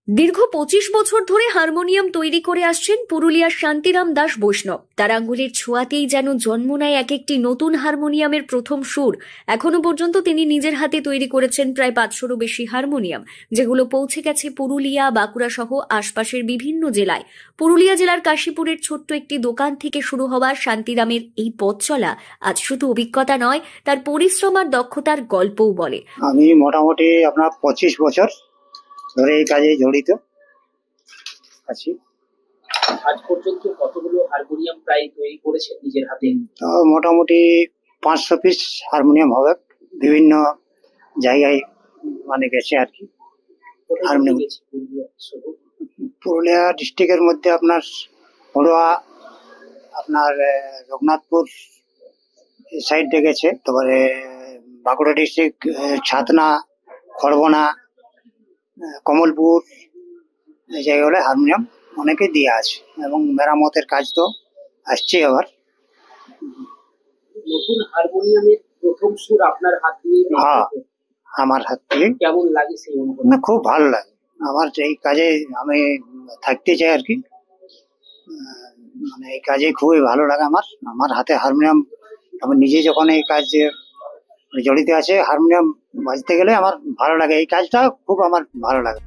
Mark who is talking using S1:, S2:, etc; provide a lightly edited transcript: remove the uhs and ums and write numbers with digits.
S1: দীর্ঘ 25 বছর ধরে হারমোনিয়াম তৈরি করে আসছেন পুরুলিয়ার শান্তিরাম দাস বৈষ্ণব। তার আঙ্গুলের ছোঁয়াতেই যেন জন্ম নেয় এক একটি নতুন হারমোনিয়ামের প্রথম সুর। এখনো পর্যন্ত তিনি নিজের হাতে তৈরি করেছেন প্রায় 500-রও বেশি হারমোনিয়াম, যেগুলো পৌঁছে গেছে পুরুলিয়া, বাঁকুড়া সহ আশপাশের বিভিন্ন জেলায়। পুরুলিয়া জেলার কাশীপুরের ছোট্ট একটি দোকান থেকে শুরু হওয়া শান্তিরামের এই পথ চলা আজ শুধু অভিজ্ঞতা নয়, তার পরিশ্রম আর দক্ষতার গল্পও বলে।
S2: আমি মোটামুটি আপনার 25 বছর ধরে এই কাজে জড়িত আছি।
S3: আজ পর্যন্ত কতগুলো হারমোনিয়াম প্রায় তৈরি করেছেন নিজের হাতে?
S2: মোটামুটি 500 পিস হারমোনিয়াম হবে, বিভিন্ন জায়গায় মানে গেছে আর কি। হারমোনিয়াম পুরুলিয়া ডিস্ট্রিক্টের মধ্যে আপনার পড়ুয়া, আপনার রঘুনাথপুর সাইড দিয়ে গেছে, তারপরে বাঁকুড়া ডিস্ট্রিক্ট ছাতনা, খড়বনা, কমলপুর, এই জায়গাগুলো হারমোনিয়াম অনেকে দিয়ে আছে এবং মেরামতের কাজ তো আসছে। আবার
S3: নতুন হারমোনিয়ামের প্রথম সুর আপনার হাত দিয়ে?
S2: হ্যাঁ, আমার হাত দিয়ে।
S3: কেমন লাগে সেই অনুভূতি?
S2: না, খুব ভালো লাগে। আমার এই কাজে আমি থাকতে চাই আর কি। মানে এই কাজে খুবই ভালো লাগে আমার। আমার হাতে হারমোনিয়াম, আমি নিজে যখন এই কাজে জড়িত আছে, হারমোনিয়াম বাজতে গেলে আমার ভালো লাগে। এই কাজটা খুব আমার ভালো লাগে।